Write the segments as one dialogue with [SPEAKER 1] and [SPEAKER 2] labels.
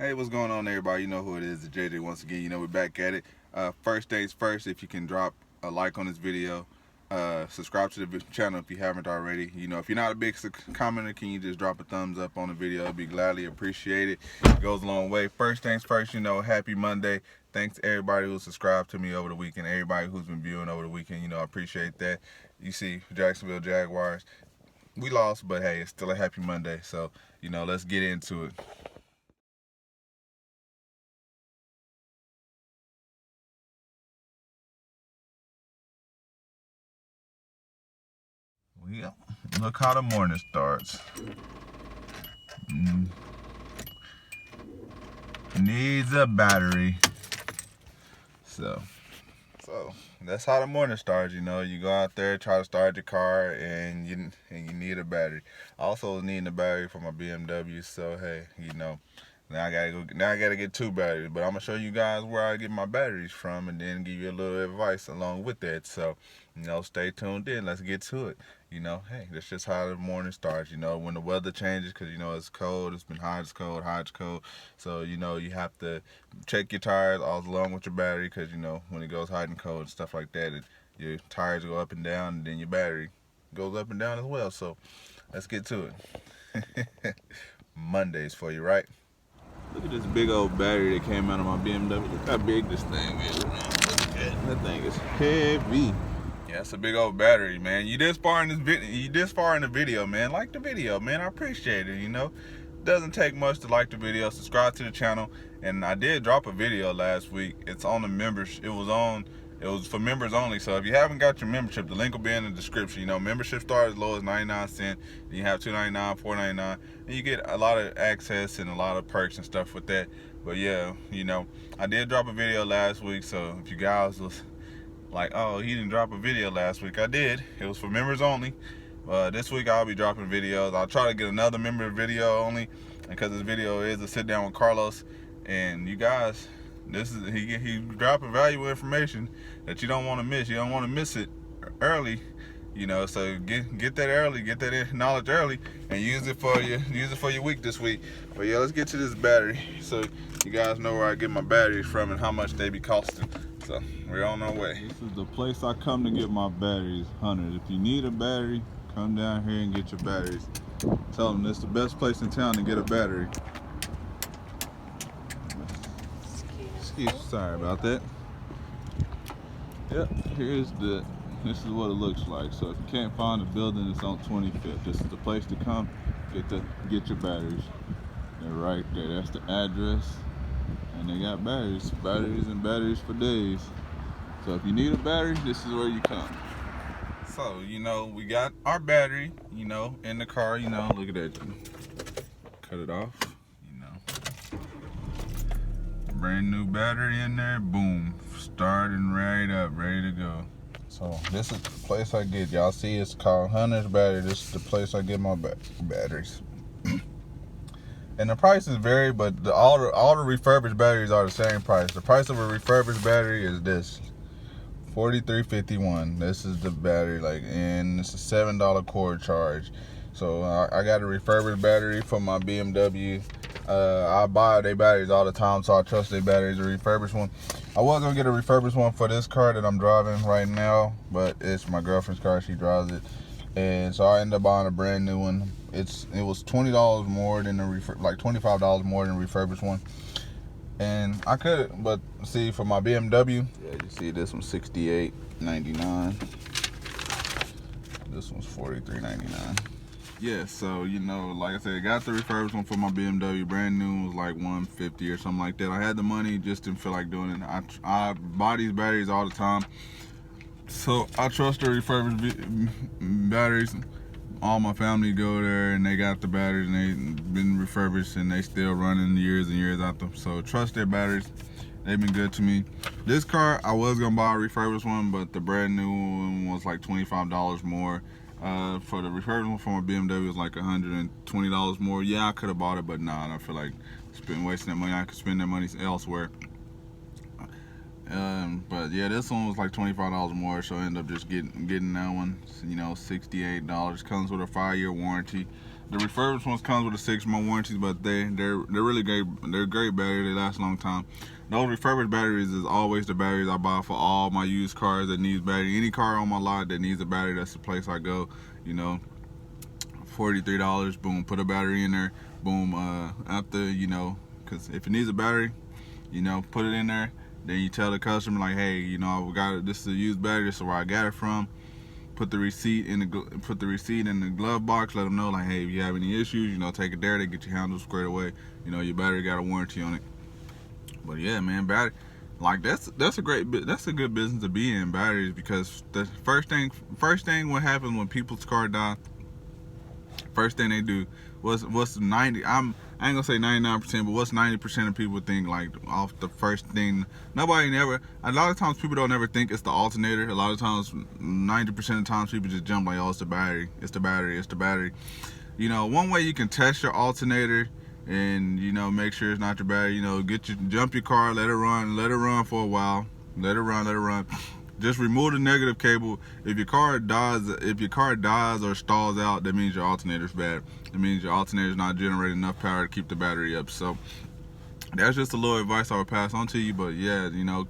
[SPEAKER 1] Hey, what's going on, everybody? You know who it is, the JJ once again. You know, we're back at it. First things first, if you can drop a like on this video, subscribe to the channel if you haven't already. You know, if you're not a big commenter, can you just drop a thumbs up on the video? It'd be gladly appreciated. It goes a long way. First things first, you know, happy Monday. Thanks to everybody who subscribed to me over the weekend, everybody who's been viewing over the weekend. You know, I appreciate that. You see, Jacksonville Jaguars, we lost, but hey, it's still a happy Monday. So, you know, let's get into it. Well, look how the morning starts. Needs a battery. So that's how the morning starts. You know, you go out there, try to start your car, and you need a battery. I also need a battery for my BMW. So hey, you know, now I gotta get two batteries. But I'm gonna show you guys where I get my batteries from, and then give you a little advice along with that. So, you know, stay tuned in. Let's get to it. You know, hey, that's just how the morning starts. You know, when the weather changes, because, you know, it's cold. It's been hot, it's cold, hot, it's cold. So, you know, you have to check your tires all along with your battery, because, you know, when it goes hot and cold and stuff like that, your tires go up and down, and then your battery goes up and down as well. So, let's get to it. Mondays for you, right? Look at this big old battery that came out of my BMW. Look how big this thing is, man. Look at that. That thing is heavy. Yeah, it's a big old battery, man. You this far in this video, man. Like the video, man. I appreciate it, you know. Doesn't take much to like the video. Subscribe to the channel. And I did drop a video last week. It's on the members. It was for members only. So if you haven't got your membership, the link will be in the description. You know, membership starts as low as 99 cents. Then you have $2.99, $4.99, and you get a lot of access and a lot of perks and stuff with that. But yeah, you know, I did drop a video last week. So if you guys was like, oh, he didn't drop a video last week, I did. It was for members only. This week I'll be dropping videos. I'll try to get another member video only, because this video is a sit down with Carlos. And you guys, he dropping valuable information that you don't want to miss. You don't want to miss it early, you know. So get that early, get that knowledge early, and use it for your week this week. But yeah, let's get to this battery, so you guys know where I get my batteries from and how much they be costing. So we're on our way. This is the place I come to get my batteries, hunters. If you need a battery, come down here and get your batteries. Tell them it's the best place in town to get a battery. Sorry about that. Yep, this is what it looks like. So if you can't find the building, it's on 25th. This is the place to come get your batteries. They're right there. That's the address. And they got batteries and batteries for days. So if you need a battery, this is where you come. So, you know, we got our battery, you know, in the car. You know, look at that. Cut it off. Brand new battery in there, boom, starting right up, ready to go. So this is the place I get, y'all see it's called Hunter's Battery. This is the place I get my batteries. And the prices vary, but all the refurbished batteries are the same price. The price of a refurbished battery is this, $43.51. This is the battery, and it's a $7 cord charge. So I got a refurbished battery for my BMW. I buy their batteries all the time, so I trust their batteries. A refurbished one. I was gonna get a refurbished one for this car that I'm driving right now, but it's my girlfriend's car. She drives it, and so I ended up buying a brand new one. It was $20 more than the $25 more than a refurbished one. And I could, but see, for my BMW, yeah, you see this one's $68.99. This one's $43.99. Yeah, so, you know, like I said, I got the refurbished one for my BMW. Brand new was like $150 or something like that. I had the money, just didn't feel like doing it. I buy these batteries all the time, so I trust the refurbished batteries. All my family go there and they got the batteries and they've been refurbished and they still running years and years out them. So trust their batteries. They've been good to me. This car, I was gonna buy a refurbished one, but the brand new one was like $25 more. For the refurbished one for my BMW was like $120 more. Yeah, I could have bought it, but nah, I feel like wasting that money. I could spend that money elsewhere. But yeah, this one was like $25 more, so I ended up just getting that one. You know, $68. Comes with a 5-year warranty. The refurbished ones comes with a 6-month warranty, but they're really great. They're great battery. They last a long time. Those refurbished batteries is always the batteries I buy for all my used cars that needs battery. Any car on my lot that needs a battery, that's the place I go. You know, $43. Boom, put a battery in there. Boom. After, you know, because if it needs a battery, you know, put it in there. Then you tell the customer like, hey, you know, we got it. This is a used battery. This is where I got it from. Put the receipt in the glove box. Let them know like, hey, if you have any issues, you know, take it there. They get your handle squared away. You know, your battery got a warranty on it. But yeah, man, battery, like that's a good business to be in, batteries, because the first thing what happens when people's car die. First thing they do, what's 90? I ain't gonna say 99%, but what's 90% of people think like off the first thing? Nobody never. A lot of times people don't ever think it's the alternator. A lot of times, 90% of the times people just jump like, oh, it's the battery. It's the battery. It's the battery. You know, one way you can test your alternator and, you know, make sure it's not your battery. You know, jump your car, let it run for a while, let it run. Just remove the negative cable. If your car dies or stalls out, that means your alternator's bad. It means your alternator's not generating enough power to keep the battery up. So that's just a little advice I would pass on to you. But yeah, you know,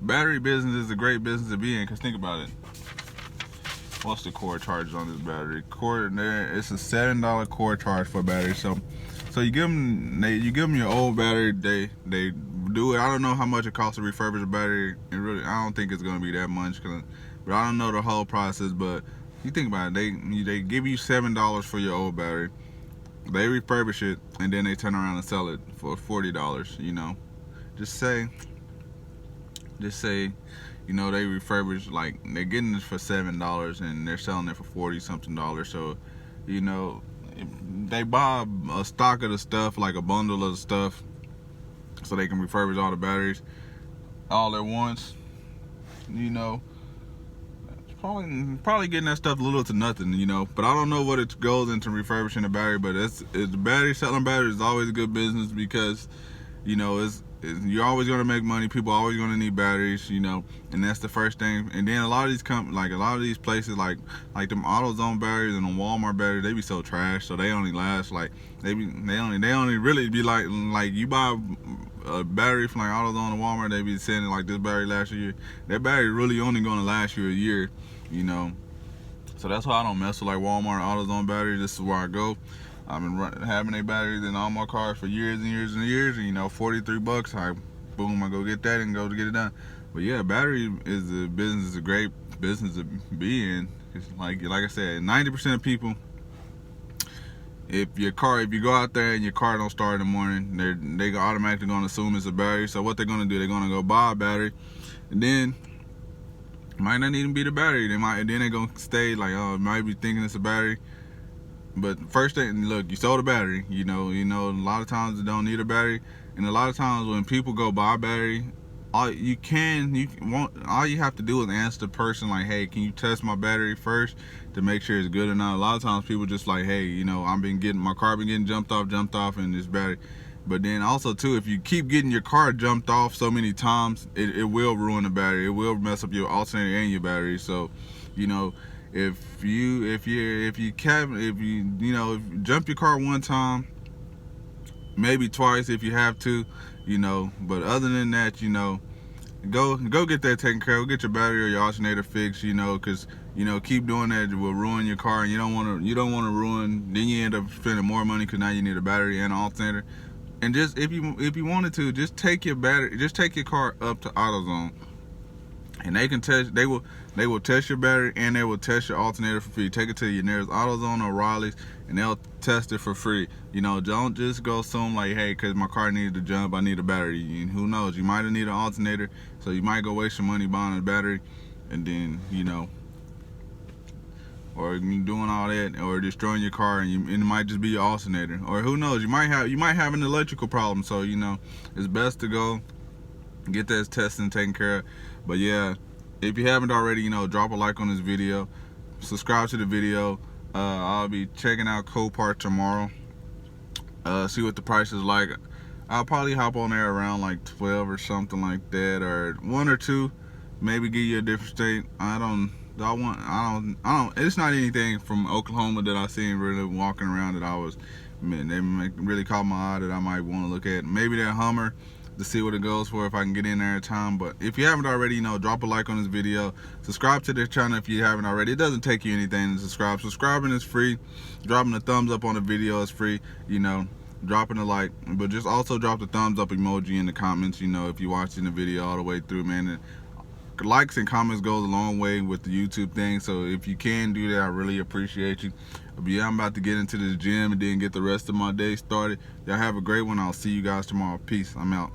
[SPEAKER 1] battery business is a great business to be in, because think about it. What's the core charge on this battery? It's a $7 core charge for a battery. So you give them your old battery. They do it. I don't know how much it costs to refurbish a battery. I don't think it's gonna be that much, but I don't know the whole process. But you think about it, they give you $7 for your old battery. They refurbish it and then they turn around and sell it for $40. You know, just say, you know, they refurbish, like they're getting this for $7 and they're selling it for $40-something. So, you know, they buy a stock of the stuff, like a bundle of the stuff, so they can refurbish all the batteries all at once. You know, probably getting that stuff little to nothing, you know. But I don't know what it goes into refurbishing a battery, but selling batteries is always a good business, because, you know, you're always gonna make money. People are always gonna need batteries, you know, and that's the first thing. And then a lot of these places, like them AutoZone batteries and the Walmart batteries, they be so trash, so they only last like they only really be like you buy a battery from like AutoZone and Walmart, they be saying like this battery lasts a year. That battery really only gonna last you a year, you know. So that's why I don't mess with like Walmart and AutoZone batteries. This is where I go. I've been having a batteries in all my cars for years and years and years, and, you know, $43. I go get that and go to get it done. But yeah, battery is a great business to be in. It's like I said, 90% of people, if you go out there and your car don't start in the morning, they automatically gonna assume it's a battery. So what they're gonna do, they're gonna go buy a battery, and then it might not even be the battery. Then they're gonna stay like, oh, it might be thinking it's a battery. But first thing, look, you sold a battery. You know, a lot of times it don't need a battery, and a lot of times when people go buy a battery, all you have to do is ask the person like, hey, can you test my battery first to make sure it's good or not? A lot of times people just like, hey, you know, my car been getting jumped off, and this battery. But then also too, if you keep getting your car jumped off so many times, it will ruin the battery. It will mess up your alternator and your battery. So, you know, if you jump your car one time, maybe twice if you have to, you know. But other than that, you know, go get that taken care of. Go get your battery or your alternator fixed, you know, because, you know, keep doing that will ruin your car, and you don't want to ruin. Then you end up spending more money because now you need a battery and an alternator. And just if you wanted to, just take your car up to AutoZone, and they will test your battery and they will test your alternator for free. Take it to your nearest AutoZone or O'Reilly's, and they'll test it for free. You know, don't just go assume like, hey, because my car needed to jump, I need a battery. And who knows, you might have needed an alternator, so you might go waste your money buying a battery, and then, you know, or doing all that, or destroying your car, and it might just be your alternator, or who knows, you might have an electrical problem. So, you know, it's best to go get that testing taken care of. But yeah, if you haven't already, you know, drop a like on this video, subscribe to the video. I'll be checking out Copart tomorrow, see what the price is like. I'll probably hop on there around like 12 or something like that, or 1 or 2, maybe give you a different state. I don't I don't. It's not anything from Oklahoma that I seen really walking around that really caught my eye that I might want to look at. Maybe that Hummer to see what it goes for if I can get in there in time. But if you haven't already, drop a like on this video. Subscribe to this channel if you haven't already. It doesn't take you anything to subscribe. Subscribing is free. Dropping a thumbs up on the video is free. Dropping a like, but just also drop the thumbs up emoji in the comments. If you're watching the video all the way through, man. And likes and comments goes a long way with the YouTube thing, so if you can do that, I really appreciate you. But yeah, I'm about to get into the gym and then get the rest of my day started. Y'all have a great one. I'll see you guys tomorrow. Peace. I'm out.